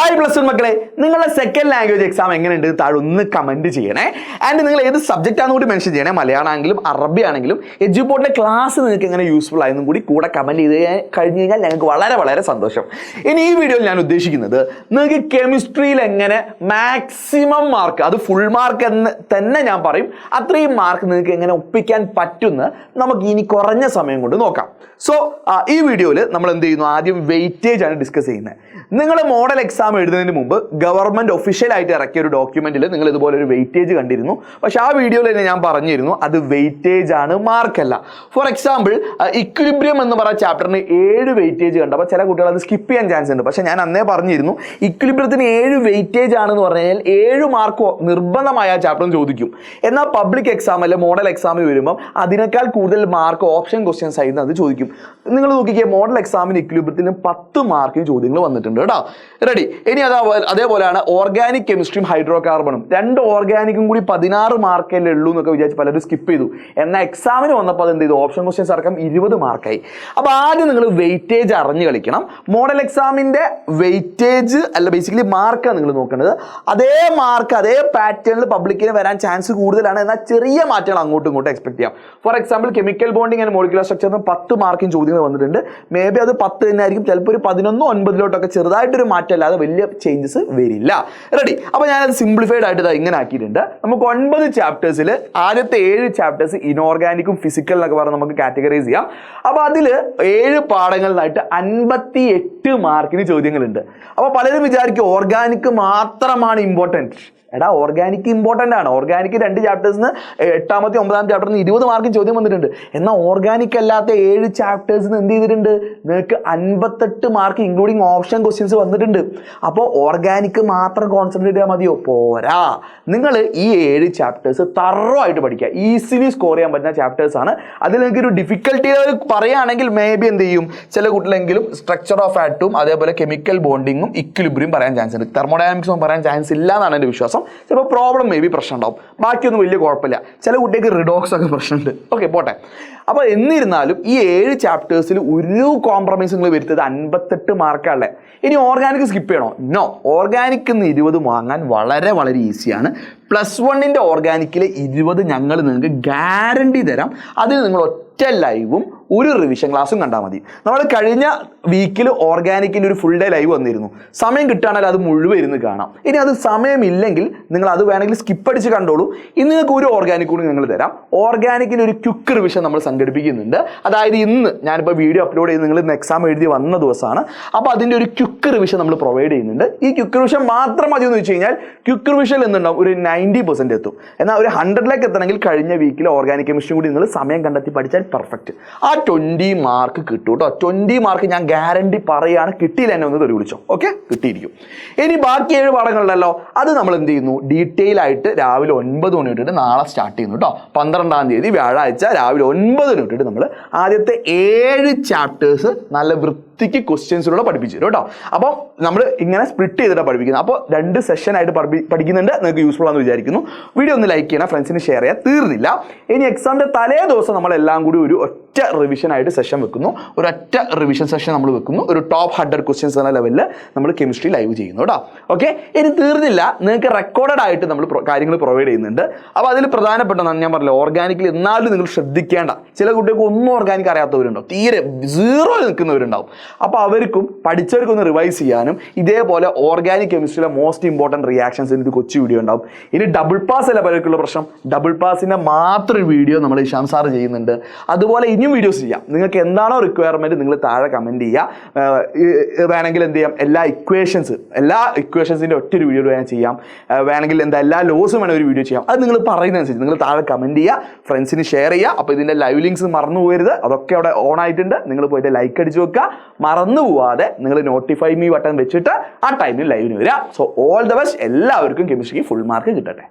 Hi plus one മക്കളെ, നിങ്ങളുടെ second language exam എങ്ങനെയുണ്ട് താഴെ ഒന്ന് കമന്റ് ചെയ്യണേ. ആൻഡ് നിങ്ങൾ ഏത് സബ്ജക്റ്റ് ആണെന്ന് കൂടി മെൻഷൻ ചെയ്യണേ. മലയാളം ആണെങ്കിലും അറബി ആണെങ്കിലും എഡ്യൂപോർട്ടിന്റെ ക്ലാസ് നിങ്ങൾക്ക് എങ്ങനെ യൂസ്ഫുൾ ആയെന്നും കൂടെ കമന്റ് ചെയ്ത് കഴിഞ്ഞ് കഴിഞ്ഞാൽ ഞങ്ങൾക്ക് വളരെ വളരെ സന്തോഷം. ഇനി ഈ വീഡിയോയിൽ ഞാൻ ഉദ്ദേശിക്കുന്നത് നിങ്ങൾക്ക് കെമിസ്ട്രിയിൽ എങ്ങനെ മാക്സിമം മാർക്ക്, അത് ഫുൾ മാർക്ക് എന്ന് തന്നെ ഞാൻ പറയും, അത്രയും മാർക്ക് നിങ്ങൾക്ക് എങ്ങനെ ഒപ്പിക്കാൻ പറ്റുമെന്ന് നമുക്ക് ഇനി കുറഞ്ഞ സമയം കൊണ്ട് നോക്കാം. സോ ഈ വീഡിയോയിൽ നമ്മൾ എന്ത് ചെയ്യുന്നു, ആദ്യം വെയിറ്റേജ് ആണ് ഡിസ്കസ് ചെയ്യുന്നത്. നിങ്ങൾ മോഡൽ എക്സാം എഴുതുന്നതിന് മുമ്പ് ഗവൺമെന്റ് ഒഫീഷ്യലായിട്ട് ഇറക്കിയ ഒരു ഡോക്യുമെന്റിൽ നിങ്ങൾ ഇതുപോലെ ഒരു വെയിറ്റേജ് കണ്ടിരുന്നു. പക്ഷെ ആ വീഡിയോയിൽ തന്നെ ഞാൻ പറഞ്ഞിരുന്നു അത് വെയിറ്റേജ് ആണ്, മാർക്കല്ല. ഫോർ എക്സാമ്പിൾ ഇക്വിലിബ്രിയം എന്ന് പറയുന്ന ചാപ്റ്ററിന് 7 വെയിറ്റേജ് കണ്ടു. അപ്പോൾ ചില കുട്ടികൾ അത് സ്കിപ്പ് ചെയ്യാൻ ചാൻസ് ഉണ്ട്. പക്ഷെ ഞാൻ അന്നേ പറഞ്ഞിരുന്നു ഇക്വിലിബ്രിയത്തിന് 7 വെയിറ്റേജ് ആണെന്ന് പറഞ്ഞു കഴിഞ്ഞാൽ 7 മാർക്ക് നിർബന്ധമായ ചാപ്റ്ററിന് ചോദിക്കും. എന്നാൽ പബ്ലിക് എക്സാം അല്ലെ മോഡൽ എക്സാമിൽ വരുമ്പോൾ അതിനേക്കാൾ കൂടുതൽ മാർക്ക് ഓപ്ഷൻ ക്വസ്റ്റ്യൻസ് ആയിരുന്നു അത് ചോദിക്കും. നിങ്ങൾ നോക്കിക്കേ, മോഡൽ എക്സാമിന് ഇക്വിലിബ്രിയത്തിന് 10 മാർക്കിന് ചോദ്യങ്ങൾ വന്നിട്ടുണ്ട് കേട്ടോ. റെഡി? ഇനി അതേപോലെയാണ് ഓർഗാനിക് കെമിസ്ട്രിയും ഹൈഡ്രോ കാർബണും. 2 ഓർഗാനിക്കും കൂടി 16 മാർക്കല്ലേ ഉള്ളൂ എന്നൊക്കെ വിചാരിച്ച് പലരും സ്കിപ്പ് ചെയ്തു. എന്നാൽ എക്സാമിന് വന്നപ്പോൾ അത് എന്ത് ചെയ്തു, ഓപ്ഷൻ ക്വസ്റ്റ്യൻസ് അടക്കം 20 മാർക്കായി. അപ്പോൾ ആദ്യം നിങ്ങൾ വെയിറ്റേജ് അറിഞ്ഞ് കളിക്കണം. മോഡൽ എക്സാമിന്റെ വെയിറ്റേജ് അല്ല, ബേസിക്കലി മാർക്കാണ് നിങ്ങൾ നോക്കേണ്ടത്. അതേ മാർക്ക് അതേ പാറ്റേണിൽ പബ്ലിക്കിന് വരാൻ ചാൻസ് കൂടുതലാണ്. എന്നാൽ ചെറിയ മാറ്റങ്ങൾ അങ്ങോട്ടും ഇങ്ങോട്ടും എക്സ്പെക്ട് ചെയ്യാം. For example chemical bonding and molecular സ്ട്രക്ചറിന് 10 മാർക്കിന് ചോദ്യങ്ങൾ വന്നിട്ടുണ്ട്. മേ ബി അത് 10 തന്നെ ആയിരിക്കും, ചിലപ്പോൾ ഒരു 11, 9 ചെറുതായിട്ടൊരു മാറ്റം അല്ലാതെ വലിയ ചേഞ്ചസ് വരില്ല. റെഡി? അപ്പോൾ ഞാനത് സിംപ്ലിഫൈഡ് ആയിട്ട് ഇങ്ങനെ ആക്കിയിട്ടുണ്ട്. നമുക്ക് 9 ചാപ്റ്റേഴ്സിൽ ആദ്യത്തെ 7 ചാപ്റ്റേഴ്സ് ഇനോർഗാനിക്കും ഫിസിക്കൽ എന്നൊക്കെ പറഞ്ഞ് നമുക്ക് കാറ്റഗറൈസ് ചെയ്യാം. അപ്പോൾ അതിൽ 7 പാഠങ്ങളിലായിട്ട് 58 മാർക്കിന് ചോദ്യങ്ങളുണ്ട്. അപ്പോൾ പലരും വിചാരിക്കും ഓർഗാനിക് മാത്രമാണ് ഇമ്പോർട്ടൻറ്റ്. എടാ, ഓർഗാനിക് ഇമ്പോർട്ടൻ്റ് ആണ്. ഓർഗാനിക് 2 ചാപ്റ്റേഴ്സിന് 8ാമത്തെ 9ാം ചാപ്റ്ററിന് 20 മാർക്കിന് ചോദ്യം വന്നിട്ടുണ്ട്. എന്നാൽ ഓർഗാനിക് അല്ലാത്ത 7 ചാപ്റ്റേഴ്സിന് എന്ത് ചെയ്തിട്ടുണ്ട്, നിങ്ങൾക്ക് 58 മാർക്ക് ഇൻക്ലൂഡിങ് ഓപ്ഷൻ ക്വസ്റ്റ്യൻസ് വന്നിട്ടുണ്ട്. അപ്പോൾ ഓർഗാനിക് മാത്രം കോൺസെൻട്രേറ്റ് ചെയ്യാൻ മതിയോ? പോരാ. നിങ്ങൾ ഈ 7 ചാപ്റ്റേഴ്സ് തറോ ആയിട്ട് പഠിക്കുക. ഈസിലി സ്കോർ ചെയ്യാൻ പറ്റുന്ന ചാപ്റ്റേഴ്സ് ആണ്. അതിൽ നിങ്ങൾക്ക് ഒരു ഡിഫിക്കൽട്ടി പറയുകയാണെങ്കിൽ മേ ബി എന്ത് ചെയ്യും, ചില കുട്ടികളെങ്കിലും സ്ട്രക്ചർ ഓഫ് ആറ്റവും അതേപോലെ കെമിക്കൽ ബോണ്ടിങ്ങും ഇക്വിലിബ്രിയം പറയാൻ ചാൻസ് ഉണ്ട്. തെർമോഡൈനാമിക്സും പറയാൻ ചാൻസ് ഇല്ല എന്നാണ് എൻ്റെ വിശ്വാസം. ചിലപ്പോൾ പ്രോബ്ലം മേ ബി പ്രശ്നം ഉണ്ടാവും, ബാക്കിയൊന്നും വലിയ കുഴപ്പമില്ല. ചില കുട്ടികൾക്ക് റിഡോക്സ് ഒക്കെ പ്രശ്നമുണ്ട്. ഓക്കെ, പോട്ടെ. അപ്പോൾ എന്നിരുന്നാലും ഈ 7 ചാപ്റ്റേഴ്സിൽ ഒരു കോംപ്രമൈസ് നിങ്ങൾ വരുത്തത് 58 മാർക്കാണല്ലേ. ഇനി ഓർഗാനിക് സ്കിപ്പ് ചെയ്യണോ? നോ. ഓർഗാനിക്കിൽ നിന്ന് 20 വാങ്ങാൻ വളരെ വളരെ ഈസിയാണ്. +1 ഓർഗാനിക്കിലെ 20 ഞങ്ങൾ നിങ്ങൾക്ക് ഗ്യാരണ്ടി തരാം. അതിൽ നിങ്ങൾ ഒറ്റ ലൈവും ഒരു റിവിഷൻ ക്ലാസ്സും കണ്ടാൽ മതി. നമ്മൾ കഴിഞ്ഞ വീക്കിൽ ഓർഗാനിക്കിൻ്റെ ഒരു ഫുൾ ഡേ ലൈവ് വന്നിരുന്നു. സമയം കിട്ടുകയാണെങ്കിൽ അത് മുഴുവൻ ഇരുന്ന് കാണാം. ഇനി അത് സമയമില്ലെങ്കിൽ നിങ്ങൾ അത് വേണമെങ്കിൽ സ്കിപ്പ് അടിച്ച് കണ്ടോളൂ. ഇന്ന് നിങ്ങൾക്ക് ഒരു ഓർഗാനിക് കൂടി ഞങ്ങൾ തരാം. ഓർഗാനിക്കിൻ്റെ ഒരു ക്വിക്ക് റിവിഷൻ നമ്മൾ സംഘടിപ്പിക്കുന്നുണ്ട്. അതായത് ഇന്ന് ഞാനിപ്പോൾ വീഡിയോ അപ്ലോഡ് ചെയ്ത് നിങ്ങൾ ഇന്ന് എക്സാം എഴുതി വന്ന ദിവസമാണ്. അപ്പോൾ അതിൻ്റെ ഒരു ക്വിക്ക് റിവിഷൻ നമ്മൾ പ്രൊവൈഡ് ചെയ്യുന്നുണ്ട്. ഈ ക്വിക്ക് റിവിഷൻ മാത്രം മതി എന്ന് വെച്ച് കഴിഞ്ഞാൽ ക്വിക്ക് റിവിഷൻ എന്നുണ്ടാവും ഒരു 90% എത്തും. എന്നാൽ ഒരു 100ലേക്ക് എത്തണമെങ്കിൽ കഴിഞ്ഞ വീക്കിൽ ഓർഗാനിക് കെമിസ്ട്രി കൂടി നിങ്ങൾ സമയം കണ്ടെത്തി പഠിച്ചാൽ പെർഫെക്റ്റ്. ആ 20 മാർക്ക് കിട്ടും കേട്ടോ. 20 മാർക്ക് ഞാൻ ഗ്യാരണ്ടി പറയുകയാണ്. കിട്ടിയില്ല എന്നെ ഒന്ന് തെറി വിളിച്ചോ. ഓക്കെ, കിട്ടിയിരിക്കും. ഇനി ബാക്കി 7 പാഠങ്ങളുണ്ടല്ലോ, അത് നമ്മൾ എന്ത് ചെയ്യുന്നു, ഡീറ്റെയിൽ ആയിട്ട് രാവിലെ 9 മണി തൊട്ടിട്ട് നാളെ സ്റ്റാർട്ട് ചെയ്യുന്നു കേട്ടോ. 12ാം തീയതി വ്യാഴാഴ്ച രാവിലെ 9 തൊട്ടിട്ട് നമ്മൾ ആദ്യത്തെ 7 ചാപ്റ്റേഴ്സ് നല്ല വൃത്തിക്ക് ക്വസ്റ്റ്യൻസിലൂടെ പഠിപ്പിച്ചു തരും കേട്ടോ. അപ്പം നമ്മൾ ഇങ്ങനെ സ്പ്ലിറ്റ് ചെയ്തിട്ടാണ് പഠിപ്പിക്കുന്നത്. അപ്പോൾ 2 സെഷനായിട്ട് പഠിക്കുന്നുണ്ട്. നിങ്ങൾക്ക് യൂസ്ഫുൾ ആണെന്ന് വിചാരിക്കുന്നു. വീഡിയോ ഒന്ന് ലൈക്ക് ചെയ്യണം, ഫ്രണ്ട്സിന് ഷെയർ ചെയ്യാൻ. തീർന്നില്ല, ഇനി എക്സാമിൻ്റെ തലേ ദിവസം നമ്മളെല്ലാം കൂടി ഒരു ഒറ്റ റിവിഷൻ ആയിട്ട് സെഷൻ വെക്കുന്നു. ഒരൊറ്റ റിവിഷൻ സെഷൻ നമ്മൾ വെക്കുന്നു. ഒരു ടോപ്പ് 100 ക്വസ്റ്റ്യൻസ് എന്ന ലെവലിൽ നമ്മൾ കെമിസ്ട്രി ലൈവ് ചെയ്യുന്നു കേട്ടോ. ഓക്കെ, ഇനി തീർന്നില്ല, നിങ്ങൾക്ക് റെക്കോർഡഡ് ആയിട്ട് നമ്മൾ കാര്യങ്ങൾ പ്രൊവൈഡ് ചെയ്യുന്നുണ്ട്. അപ്പോൾ അതിൽ പ്രധാനപ്പെട്ടതാണ് ഞാൻ പറഞ്ഞില്ല, ഓർഗാനിക്കിൽ എന്നാലും നിങ്ങൾ ശ്രദ്ധിക്കേണ്ട. ചില കുട്ടികൾക്ക് ഒന്നും ഓർഗാനിക് അറിയാത്തവരുണ്ടാവും, തീരെ 0 നിൽക്കുന്നവരുണ്ടാവും. അപ്പോൾ അവർക്കും പഠിച്ചവർക്കൊന്ന് റിവൈസ് ചെയ്യാനും ഇതേപോലെ ഓർഗാനിക് കെമിസ്ട്രിയിലെ മോസ്റ്റ് ഇമ്പോർട്ടൻറ്റ് റിയാക്ഷൻസ് ഒരു കൊച്ചു വീഡിയോ ഉണ്ടാവും. ഇനി ഡബിൾ പാസ് അല്ല പലർക്കുള്ള പ്രശ്നം, ഡബിൾ പാസിൻ്റെ മാത്രം വീഡിയോ നമ്മൾ ഇഷാം സാർ ചെയ്യുന്നുണ്ട്. അതുപോലെ ഇനിയും വീഡിയോസ് ചെയ്യാം. നിങ്ങൾക്ക് എന്താണോ റിക്വയർമെൻറ്റ് നിങ്ങൾ താഴെ കമൻറ്റ് ചെയ്യുക. വേണമെങ്കിൽ എന്ത് ചെയ്യാം, എല്ലാ ഇക്വേഷൻസിൻ്റെ ഒറ്റൊരു വീഡിയോ വേണം ചെയ്യാം. വേണമെങ്കിൽ എല്ലാ ലോസും വേണം ഒരു വീഡിയോ ചെയ്യാം. അത് നിങ്ങൾ പറയുന്നതനുസരിച്ച് നിങ്ങൾ താഴെ കമൻറ്റ് ചെയ്യുക, ഫ്രണ്ട്സിന് ഷെയർ ചെയ്യുക. അപ്പോൾ ഇതിൻ്റെ ലൈവ് ലിങ്ക്സ് മറന്നു പോകരുത്. അതൊക്കെ അവിടെ ഓൺ ആയിട്ടുണ്ട്. നിങ്ങൾ പോയിട്ട് ലൈക്ക് അടിച്ച് വെക്കുക. മറന്നു പോവാതെ നിങ്ങൾ നോട്ടിഫൈ മീ ബട്ടൺ വെച്ചിട്ട് ആ ടൈമിൽ ലൈവിന് വരിക. So all the best. എല്ലാവർക്കും കെമിസ്ട്രിക്ക് ഫുൾ മാർക്ക് കിട്ടട്ടെ.